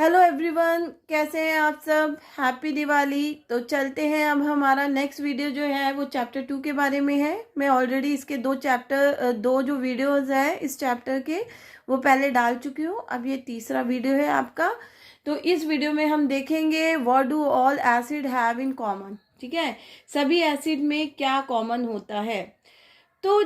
Hello everyone, कैसे हैं आप सब। हैप्पी दिवाली। तो चलते हैं, अब हमारा नेक्स्ट वीडियो जो है वो चैप्टर 2 के बारे में है। मैं ऑलरेडी इसके दो जो वीडियोस है इस चैप्टर के वो पहले डाल चुकी हूँ। अब ये तीसरा वीडियो है आपका। तो इस वीडियो में हम देखेंगे what do all acid have in common. ठीक है, सभी एसिड में क्या कॉमन होता है। तो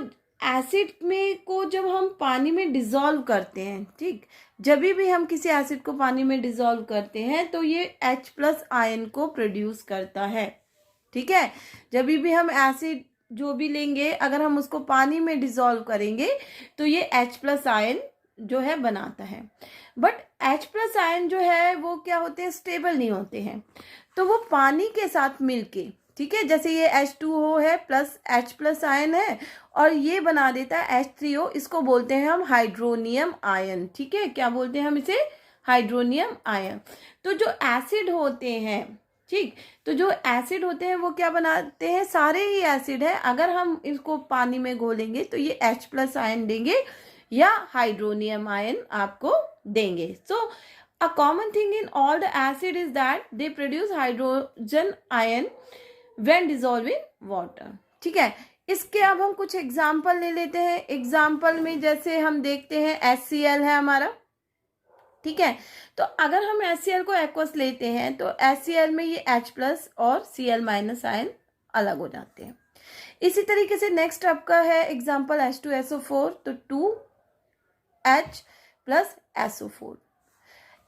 एसिड में को जब हम पानी में डिसॉल्व करते हैं, ठीक, जब भी हम किसी एसिड को पानी में डिसॉल्व करते हैं तो ये H+ आयन को प्रोड्यूस करता है। ठीक है, जब भी हम एसिड जो भी लेंगे, अगर हम उसको पानी में डिसॉल्व करेंगे तो ये H+ आयन जो है बनाता है। बट H+ आयन जो है वो क्या होते हैं, स्टेबल नहीं होते हैं। तो वो पानी के साथ मिलके, ठीक है, जैसे ये H2O है प्लस H+ आयन है और ये बना देता है H3O। इसको बोलते हैं हम हाइड्रोनियम आयन। ठीक है, क्या बोलते हैं हम इसे, हाइड्रोनियम आयन। तो जो एसिड होते हैं, ठीक, तो जो एसिड होते हैं वो क्या बनाते हैं, सारे ही एसिड है, अगर हम इसको पानी में घोलेंगे तो ये H+ आयन देंगे या हाइड्रोनियम आयन आपको देंगे। सो a common thing in all the acid is that they produce hydrogen ion when dissolved in water। ठीक है, इसके अब हम कुछ एग्जाम्पल ले लेते हैं। एग्जाम्पल में जैसे हम देखते हैं HCl है हमारा। ठीक है, तो अगर हम HCl को एक्वस लेते हैं तो HCl में ये H+ और Cl- आयन अलग हो जाते हैं। इसी तरीके से नेक्स्ट आपका है एग्जाम्पल H2SO4, तो 2H + SO4।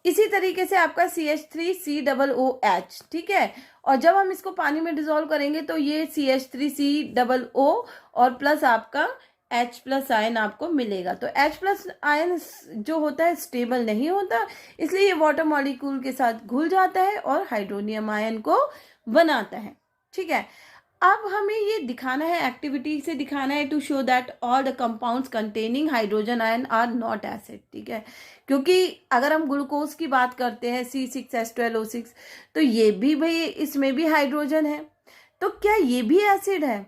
इसी तरीके से आपका CH3COOH। ठीक है, और जब हम इसको पानी में डिसॉल्व करेंगे तो ये CH3COO और प्लस आपका H+ आयन आपको मिलेगा। तो H+ आयन जो होता है स्टेबल नहीं होता, इसलिए ये वाटर मॉलिक्यूल के साथ घुल जाता है और हाइड्रोनियम आयन को बनाता है। ठीक है, अब हमें ये दिखाना है, एक्टिविटी से दिखाना है, to show that all the compounds containing hydrogen ion are not acid. ठीक है, क्योंकि अगर हम ग्लूकोज की बात करते हैं C6H12O6, तो ये भी भाई इसमें भी हाइड्रोजन है, तो क्या ये भी एसिड है।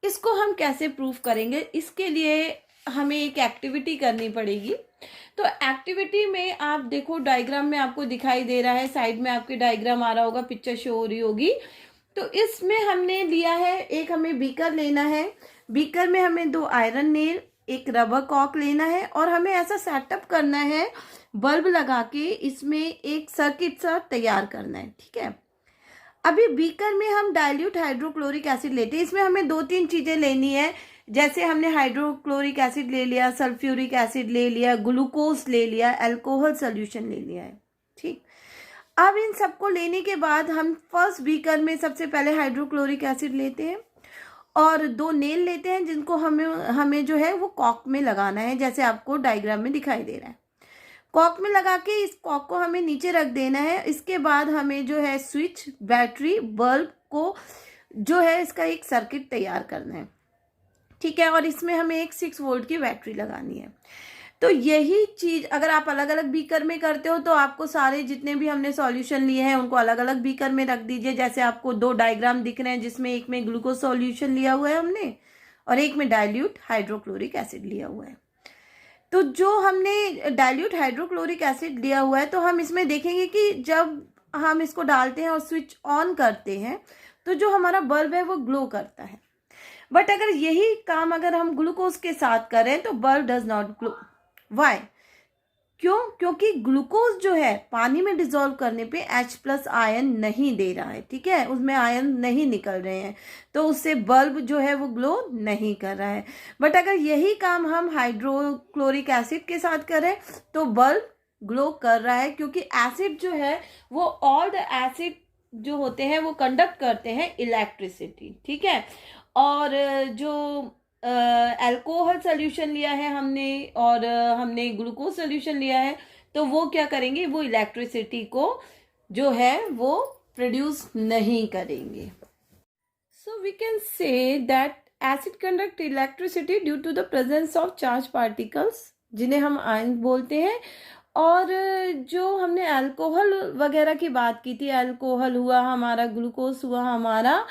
इसको हम कैसे प्रूव करेंगे, इसके लिए हमें एक एक्टिविटी करनी पड़ेगी। तो एक्टिविटी में आप देखो, डायग्राम में आपको दिखाई दे रहा है, साइड में आपके डायग्राम आ रहा होगा, पिक्चर शो हो रही होगी। तो इसमें हमने लिया है, एक हमें बीकर लेना है, बीकर में हमें 2 आयरन नेल, एक रबर कॉक लेना है और हमें ऐसा सेटअप करना है, बल्ब लगा के इसमें एक सर्किट सा तैयार करना है। ठीक है, अभी बीकर में हम डाइल्यूट हाइड्रोक्लोरिक एसिड लेते हैं। इसमें हमें 2-3 चीजें लेनी है, जैसे हमने हाइड्रोक्लोरिक एसिड ले लिया, सल्फ्यूरिक एसिड ले लिया, ग्लूकोज ले लिया, अल्कोहल सोल्यूशन ले लिया है। ठीक, अब इन सबको लेने के बाद हम फर्स्ट बीकर में सबसे पहले हाइड्रोक्लोरिक एसिड लेते हैं और 2 नेल लेते हैं, जिनको हमें जो है वो कॉक में लगाना है, जैसे आपको डायग्राम में दिखाई दे रहा है। कॉक में लगा के इस कॉक को हमें नीचे रख देना है। इसके बाद हमें जो है स्विच, बैटरी, बल्ब को जो है इसका एक सर्किट तैयार करना है। ठीक है, और इसमें हमें एक 6 वोल्ट की बैटरी लगानी है। तो यही चीज अगर आप अलग अलग बीकर में करते हो तो आपको सारे जितने भी हमने सॉल्यूशन लिए हैं उनको अलग अलग बीकर में रख दीजिए। जैसे आपको 2 डायग्राम दिख रहे हैं, जिसमें एक में ग्लूकोज सॉल्यूशन लिया हुआ है हमने और एक में डाइल्यूट हाइड्रोक्लोरिक एसिड लिया हुआ है। तो जो हमने डाइल्यूट हाइड्रोक्लोरिक एसिड लिया हुआ है, तो हम इसमें देखेंगे कि जब हम इसको डालते हैं और स्विच ऑन करते हैं तो जो हमारा बल्ब है वो ग्लो करता है। बट अगर यही काम अगर हम ग्लूकोज के साथ करें तो bulb does not glow. Why, क्यों, क्योंकि ग्लूकोज जो है पानी में डिसॉल्व करने पे H+ आयन नहीं दे रहा है। ठीक है, उसमें आयन नहीं निकल रहे हैं, तो उससे बल्ब जो है वो ग्लो नहीं कर रहा है। बट अगर यही काम हम हाइड्रोक्लोरिक एसिड के साथ करें तो बल्ब ग्लो कर रहा है, क्योंकि एसिड जो है वो ऑल द एसिड जो होते हैं वो कंडक्ट करते हैं इलेक्ट्रिसिटी। ठीक है, और जो अल्कोहल सोल्यूशन लिया है हमने और हमने ग्लूकोज सोल्यूशन लिया है, तो वो क्या करेंगे, वो इलेक्ट्रिसिटी को जो है वो प्रोड्यूस नहीं करेंगे। So we can say that acid conduct electricity due to the presence of charge particles, जिन्हें हम आयन बोलते हैं। और जो हमने अल्कोहल वगैरह की बात की थी, अल्कोहल हुआ हमारा, ग्लूकोज हुआ हमारा,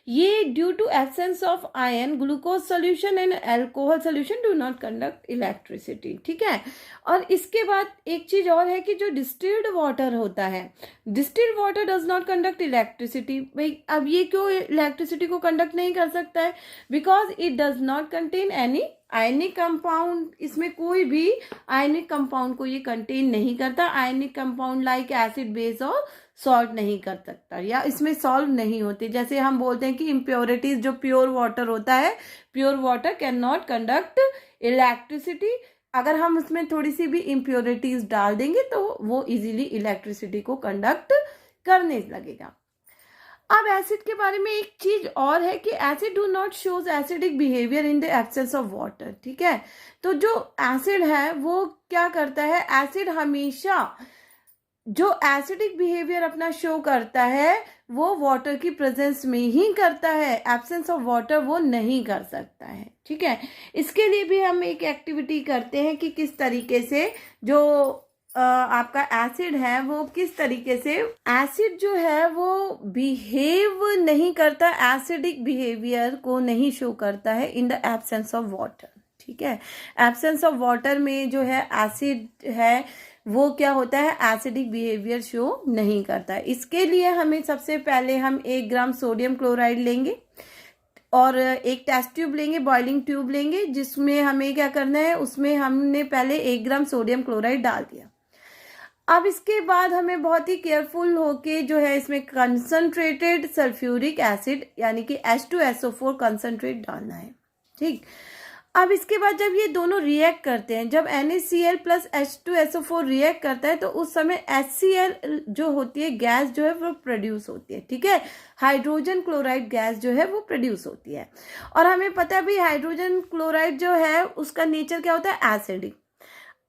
ये due to absence of ion glucose solution and alcohol solution do not conduct electricity, ठीक है। और इसके बाद एक चीज और है कि जो डिस्टिल्ड वाटर होता है, distilled water does not conduct electricity. भाई अब ये क्यों इलेक्ट्रिसिटी को कंडक्ट नहीं कर सकता है? Because it does not contain any ionic compound, इसमें कोई भी आयनिक कंपाउंड को ये कंटेन नहीं करता। Ionic compound like acid, base और सॉल्ट नहीं कर सकता, या इसमें सॉल्व नहीं होते। जैसे हम बोलते हैं कि इम्प्योरिटीज, जो प्योर वाटर होता है, pure water can not conduct electricity. अगर हम उसमें थोड़ी सी भी इम्प्योरिटीज डाल देंगे तो वो इजीली इलेक्ट्रिसिटी को कंडक्ट करने लगेगा। अब एसिड के बारे में एक चीज और है कि acid do not shows acidic behaviour in the absence of water, ठीक है। तो जो एसिड है वो क्या करता है, एसिड हमेशा जो एसिडिक बिहेवियर अपना शो करता है वो वाटर की प्रेजेंस में ही करता है, एब्सेंस ऑफ वाटर वो नहीं कर सकता है, ठीक है। इसके लिए भी हम एक एक्टिविटी करते हैं कि किस तरीके से जो आपका एसिड है वो किस तरीके से, एसिड जो है वो बिहेव नहीं करता, एसिडिक बिहेवियर को नहीं शो करता है in the absence of water, ठीक है। एब्सेंस ऑफ वाटर में जो है एसिड है वो क्या होता है, एसिडिक बिहेवियर शो नहीं करता है। इसके लिए हमें सबसे पहले हम 1 ग्राम सोडियम क्लोराइड लेंगे और एक टेस्ट ट्यूब लेंगे, बॉइलिंग ट्यूब लेंगे, जिसमें हमें क्या करना है, उसमें हमने पहले 1 ग्राम सोडियम क्लोराइड डाल दिया। अब इसके बाद हमें बहुत ही केयरफुल होके जो है इसमें कंसंट्रेटेड सल्फ्यूरिक एसिड यानी कि H2SO4 कंसंट्रेट डालना है, ठीक। अब इसके बाद जब ये दोनों रिएक्ट करते हैं, जब NaCl प्लस H2SO4 रिएक्ट करता है तो उस समय HCl जो होती है गैस जो है वो प्रोड्यूस होती है, ठीक है। हाइड्रोजन क्लोराइड गैस जो है वो प्रोड्यूस होती है। और हमें पता है भी हाइड्रोजन क्लोराइड जो है उसका नेचर क्या होता है, एसिडिक।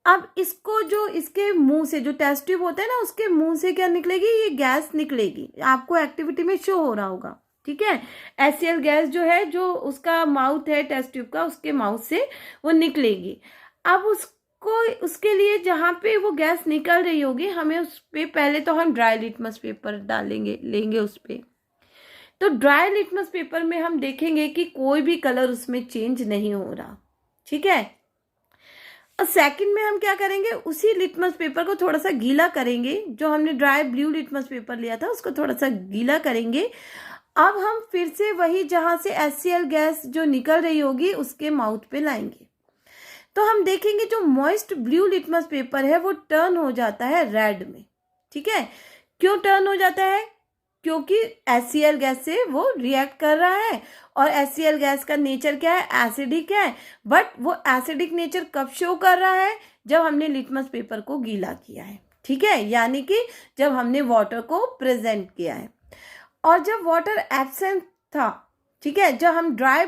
अब इसको जो इसके मुंह से, जो टेस्ट ट्यूब होता है ना, उसके मुंह से क्या निकलेगी, ये गैस निकलेगी, आपको एक्टिविटी में शो हो रहा होगा, ठीक है। HCl गैस जो है, जो उसका माउथ है टेस्ट ट्यूब का, उसके माउथ से वो निकलेगी। अब उसको, उसके लिए जहाँ पे वो गैस निकल रही होगी, हमें उस पे पहले तो हम ड्राई लिटमस पेपर डालेंगे, लेंगे उस पे। तो ड्राई लिटमस पेपर में हम देखेंगे कि कोई भी कलर उसमें चेंज नहीं हो रहा, ठीक है। और सेकंड में हम क्या करेंगे, उसी लिटमस पेपर को थोड़ा सा गीला करेंगे, जो हमने ड्राई ब्लू लिटमस पेपर लिया था उसको थोड़ा सा गीला करेंगे। अब हम फिर से वही जहां से HCl गैस जो निकल रही होगी उसके माउथ पे लाएंगे, तो हम देखेंगे जो मॉइस्ट ब्लू लिटमस पेपर है वो टर्न हो जाता है रेड में, ठीक है। क्यों टर्न हो जाता है, क्योंकि HCl गैस से वो रिएक्ट कर रहा है और HCl गैस का नेचर क्या है, एसिडिक है। बट वो एसिडिक नेचर कब शो कर रहा है, जब हमने लिटमस पेपर को गीला किया है, ठीक है, यानी कि जब हमने वाटर को प्रेजेंट किया है। और जब वाटर एब्सेंट था, ठीक है, जब हम ड्राई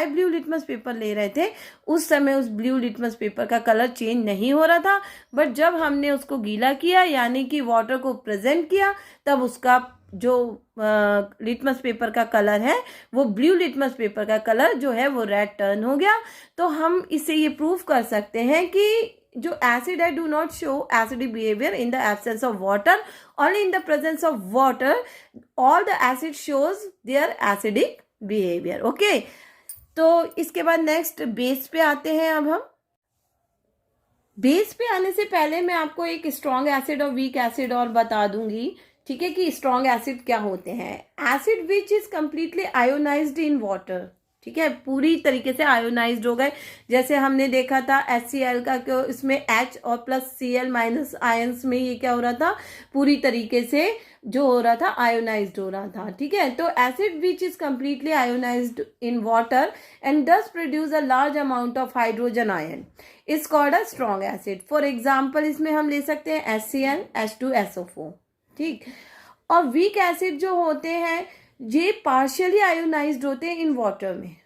ब्लू लिटमस पेपर ले रहे थे उस समय उस ब्लू लिटमस पेपर का कलर चेंज नहीं हो रहा था। बट जब हमने उसको गीला किया यानी कि वाटर को प्रेजेंट किया, तब उसका जो लिटमस पेपर का कलर है वो ब्लू लिटमस पेपर का कलर जो है वो रेड टर्न हो गया। तो हम इससे ये प्रूव कर सकते हैं कि जो एसिड है do not show acidic behaviour in the absence of water, only in the presence of water all the acid shows their acidic behavior, okay। तो इसके बाद नेक्स्ट बेस पे आते हैं। अब हम बेस पे आने से पहले मैं आपको एक स्ट्रॉन्ग एसिड और वीक एसिड और बता दूंगी, ठीक है, कि स्ट्रॉन्ग एसिड क्या होते हैं। Acid which is completely ionised in water, ठीक है, पूरी तरीके से आयोनाइज्ड हो गए। जैसे हमने देखा था HCl का, क्यों इसमें H और प्लस Cl माइनस आयंस में ये क्या हो रहा था, पूरी तरीके से जो हो रहा था आयोनाइज्ड हो रहा था, ठीक है। तो acid which is completely ionised in water and does produce a large amount of hydrogen ion is called a strong acid. For example इसमें हम ले सकते हैं HCl, H2SO4, ठीक। और वीक एसिड जो होते हैं ये पार्शियली आयोनाइज्ड होते हैं इन वाटर में,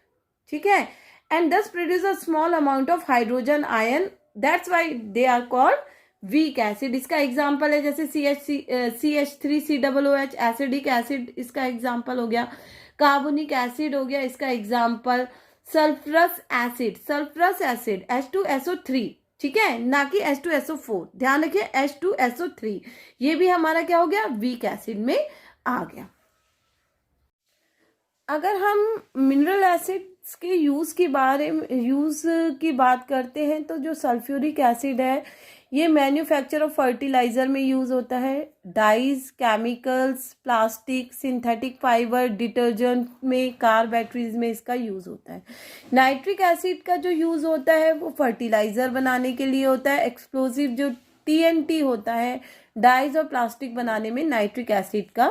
ठीक है, and this produce a small amount of hydrogen ion, that's why they are called weak acid. इसका एग्जांपल है जैसे CH3COOH एसिडिक एसिड, इसका एग्जांपल हो गया। कार्बोनिक एसिड हो गया इसका एग्जांपल। सल्फरस एसिड H2SO3, ठीक है, ना कि H2SO4, ध्यान रखिए H2SO3, ये भी हमारा क्या हो गया, वीक एसिड में आ गया। अगर हम मिनरल एसिड्स के यूज़ की बात करते हैं तो जो सल्फ्यूरिक एसिड है ये मैन्युफैक्चर ऑफ फर्टिलाइज़र में यूज़ होता है, dyes, chemicals, plastic, synthetic fibre, detergent में, कार बैटरीज में इसका यूज़ होता है। नाइट्रिक एसिड का जो यूज़ होता है वो फर्टिलाइज़र बनाने के लिए होता है। एक्सप्लोसिव जो TNT होता है, डाइज और प्लास्टिक बनाने में नाइट्रिक एसिड का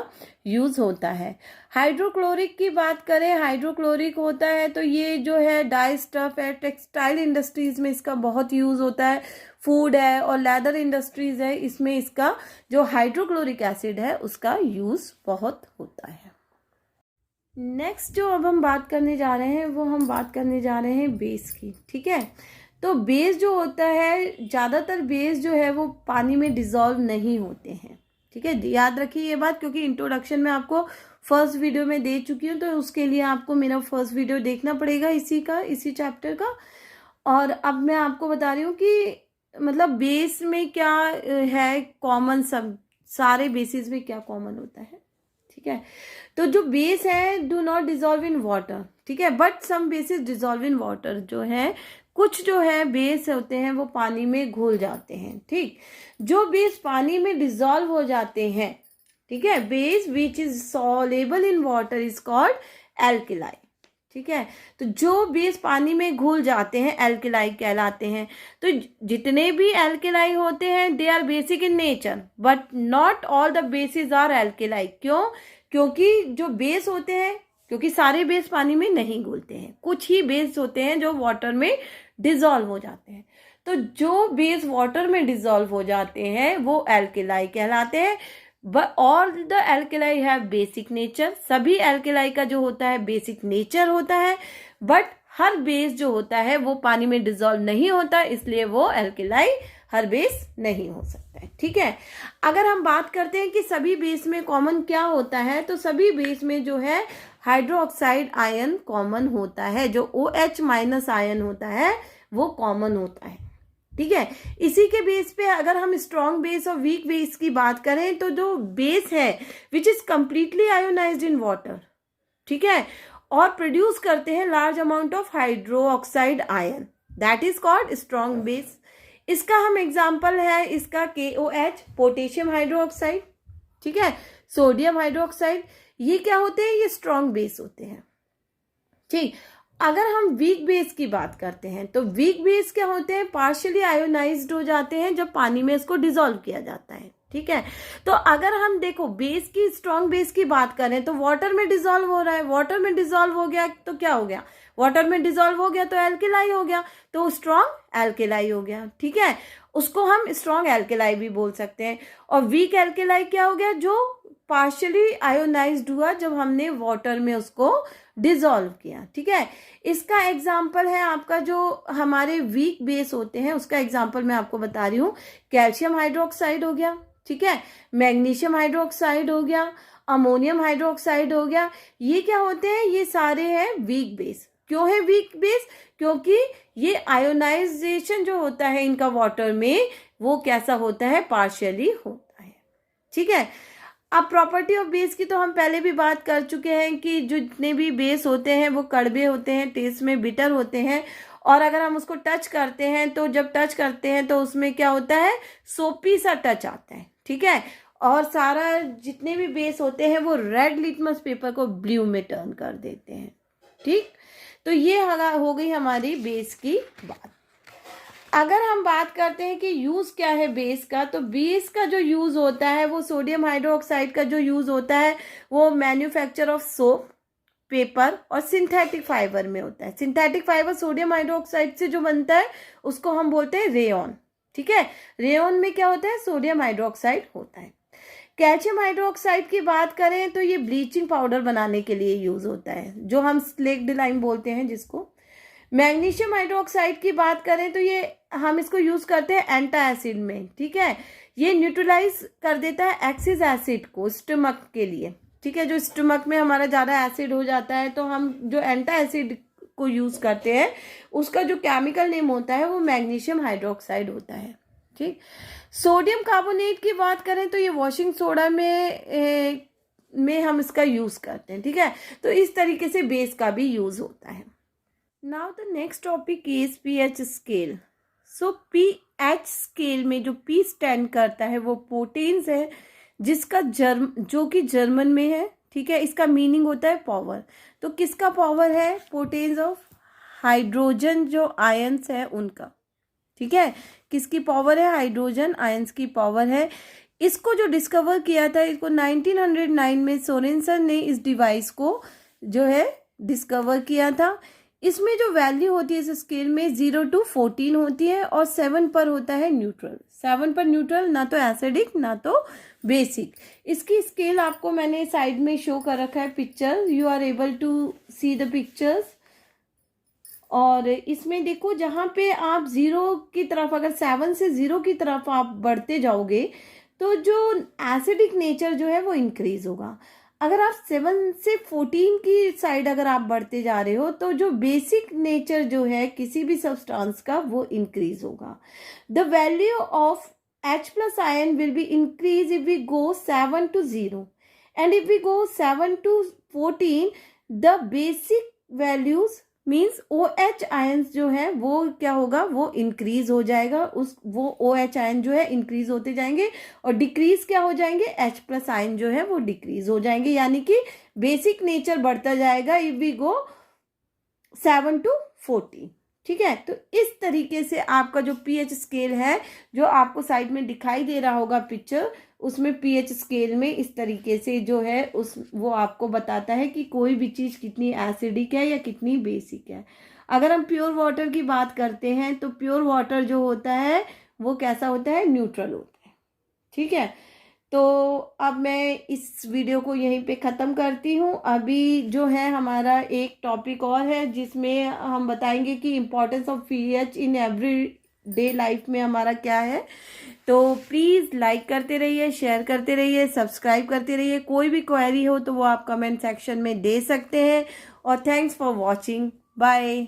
यूज़ होता है। हाइड्रोक्लोरिक की बात करें, हाइड्रोक्लोरिक होता है तो ये जो है डाई स्टफ है, टेक्सटाइल इंडस्ट्रीज में इसका बहुत यूज़ होता है, फूड है और लेदर इंडस्ट्रीज है, इसमें इसका जो हाइड्रोक्लोरिक एसिड है उसका यूज़ बहुत होता है। नेक्स्ट जो अब हम बात करने जा रहे हैं वो हम बात करने जा रहे हैं बेस की। ठीक है, तो बेस जो होता है, ज़्यादातर बेस जो है वो पानी में डिज़ोल्व नहीं होते हैं। ठीक है, याद रखिए ये बात, क्योंकि इंट्रोडक्शन में आपको फर्स्ट वीडियो में दे चुकी हूँ, तो उसके लिए आपको मेरा फर्स्ट वीडियो देखना पड़ेगा इसी चैप्टर का। और अब मैं आपको बता रही हूँ कि मतलब बेस में क्या है कॉमन, सब सारे बेसिस में क्या कॉमन होता है। ठीक है, तो जो बेस है do not dissolve in water. ठीक है, but some bases dissolve in water, जो है कुछ जो है बेस होते हैं वो पानी में घुल जाते हैं। ठीक, जो बेस पानी में डिजॉल्व हो जाते हैं, ठीक है, base which is soluble in water is called alkali. ठीक है, तो जो बेस पानी में घुल जाते हैं एल्केलाई कहलाते हैं। तो जितने भी एल्केलाई होते हैं they are basic in nature, but not all the bases are alkali. क्यों? क्योंकि जो बेस होते हैं, क्योंकि सारे बेस पानी में नहीं घुलते हैं, कुछ ही बेस होते हैं जो वाटर में डिजॉल्व हो जाते हैं। तो जो बेस वाटर में डिजॉल्व हो जाते हैं वो एल्केलाई कहलाते हैं। All the alkali have basic nature, सभी एल्केलाई का जो होता है बेसिक नेचर होता है, बट हर बेस जो होता है वो पानी में डिजॉल्व नहीं होता, इसलिए वो एल्केलाई हर बेस नहीं हो सकता है। ठीक है, अगर हम बात करते हैं कि सभी बेस में कॉमन क्या होता है, तो सभी बेस में जो है हाइड्रोक्साइड आयन कॉमन होता है, जो OH- आयन होता है वो कॉमन होता है। ठीक है, इसी के बेस पे अगर हम स्ट्रॉन्ग बेस और वीक बेस की बात करें, तो जो बेस है which is completely ionised in water, ठीक है, और प्रोड्यूस करते हैं large amount of hydroxide ion, that is called strong base. इसका हम एग्जांपल है इसका KOH, पोटेशियम हाइड्रोक्साइड, ठीक है, सोडियम हाइड्रोक्साइड, ये क्या होते हैं? ये स्ट्रॉन्ग बेस होते हैं। ठीक, अगर हम वीक बेस की बात करते हैं तो वीक बेस क्या होते हैं? पार्शियली आयोनाइज्ड हो जाते हैं जब पानी में इसको डिसॉल्व किया जाता है। ठीक है, तो अगर हम देखो बेस की, स्ट्रॉन्ग बेस की बात करें तो वाटर में डिसॉल्व हो रहा है, वाटर में डिसॉल्व हो गया तो क्या हो गया? वाटर में डिसॉल्व हो गया तो एल्केलाई हो गया, तो स्ट्रॉन्ग एल्केलाई हो गया। ठीक है, उसको हम स्ट्रॉन्ग एल्केलाई भी बोल सकते हैं। और वीक एल्केलाई क्या हो गया? जो पार्शियली आयोनाइज्ड हुआ जब हमने वाटर में उसको डिसॉल्व किया। ठीक है, इसका एग्जाम्पल है आपका जो हमारे वीक बेस होते हैं, उसका एग्जाम्पल मैं आपको बता रही हूँ। कैल्शियम हाइड्रोक्साइड हो गया, ठीक है, मैग्नीशियम हाइड्रोक्साइड हो गया, अमोनियम हाइड्रोक्साइड हो गया, ये क्या होते हैं? ये सारे हैं वीक बेस। क्यों है वीक बेस? क्योंकि ये आयोनाइजेशन जो होता है इनका वाटर में वो कैसा होता है? पार्शियली होता है। ठीक है, अब प्रॉपर्टी ऑफ बेस की तो हम पहले भी बात कर चुके हैं कि जो जितने भी बेस होते हैं वो कड़वे होते हैं, टेस्ट में बिटर होते हैं, और अगर हम उसको टच करते हैं तो जब टच करते हैं तो उसमें क्या होता है? सोपी सा टच आता है। ठीक है, और सारा जितने भी बेस होते हैं वो रेड लिटमस पेपर को ब्लू में टर्न कर देते हैं। ठीक, तो ये हो गई हमारी बेस की बात। अगर हम बात करते हैं कि यूज़ क्या है बेस का, तो बेस का जो यूज़ होता है वो सोडियम हाइड्रोक्साइड का जो यूज़ होता है वो मैन्युफैक्चर ऑफ सोप, पेपर और सिंथेटिक फाइबर में होता है। सिंथेटिक फाइबर सोडियम हाइड्रोक्साइड से जो बनता है उसको हम बोलते हैं रेयॉन। ठीक है, रेयॉन में क्या होता है? सोडियम हाइड्रोक्साइड होता है। कैल्शियम हाइड्रोक्साइड की बात करें तो ये ब्लीचिंग पाउडर बनाने के लिए यूज होता है, जो हम स्लेक डिलाइम बोलते हैं जिसको। मैग्नीशियम हाइड्रोक्साइड की बात करें तो ये हम इसको यूज करते हैं एंटा एसिड में। ठीक है, ये न्यूट्रलाइज कर देता है एक्सिस एसिड को स्टमक के लिए। ठीक है, जो स्टमक में हमारा ज़्यादा एसिड हो जाता है तो हम जो एंटा एसिड को यूज करते हैं उसका जो केमिकल नेम होता है वो मैग्नीशियम हाइड्रोक्साइड होता है। ठीक, सोडियम कार्बोनेट की बात करें तो ये वॉशिंग सोडा में में हम इसका यूज़ करते हैं, ठीक है। तो इस तरीके से बेस का भी यूज़ होता है। Now the next topic is pH scale. So pH scale में जो पी स्टैंड करता है वो पोटेंस है, जिसका जो कि जर्मन में है, ठीक है। इसका मीनिंग होता है पावर। तो किसका पावर है? पोटेंस ऑफ हाइड्रोजन जो आयंस है उनका, ठीक है। किसकी पावर है? हाइड्रोजन आयंस की पावर है। इसको जो डिस्कवर किया था, इसको 1909 में सोरेनसन ने इस डिवाइस को जो है डिस्कवर किया था। इसमें जो वैल्यू होती है इस स्केल में 0 to 14 होती है और 7 पर होता है न्यूट्रल। 7 पर न्यूट्रल, ना तो एसिडिक ना तो बेसिक। इसकी स्केल आपको मैंने साइड में शो कर रखा है picture, you are able to see the pictures. और इसमें देखो, जहाँ पे आप 0 की तरफ, अगर 7 से 0 की तरफ आप बढ़ते जाओगे तो जो एसिडिक नेचर जो है वो इंक्रीज होगा। अगर आप 7 से 14 की साइड अगर आप बढ़ते जा रहे हो तो जो बेसिक नेचर जो है किसी भी सब्सटेंस का वो इंक्रीज होगा। The value of H+ ion will be increased if we go 7 to 0 and if we go 7 to 14 the basic values means OH ions जो है वो क्या होगा, वो इंक्रीज हो जाएगा। वो OH आयन जो है इंक्रीज होते जाएंगे और डिक्रीज क्या हो जाएंगे, H+ आयन जो है वो डिक्रीज हो जाएंगे। यानी कि बेसिक नेचर बढ़ता जाएगा इफ वी गो 7 to 14, ठीक है। तो इस तरीके से आपका जो पीएच स्केल है, जो आपको साइड में दिखाई दे रहा होगा पिक्चर, उसमें पीएच स्केल में इस तरीके से जो है वो आपको बताता है कि कोई भी चीज़ कितनी एसिडिक है या कितनी बेसिक है। अगर हम प्योर वाटर की बात करते हैं तो प्योर वाटर जो होता है वो कैसा होता है, न्यूट्रल होता है, ठीक है। तो अब मैं इस वीडियो को यहीं पे ख़त्म करती हूँ। अभी जो है हमारा एक टॉपिक और है जिसमें हम बताएंगे कि importance of pH in every day life में हमारा क्या है। तो प्लीज़ लाइक करते रहिए, शेयर करते रहिए, सब्सक्राइब करते रहिए। कोई भी क्वेरी हो तो वो आप कमेंट सेक्शन में दे सकते हैं। और थैंक्स फॉर वॉचिंग, बाय।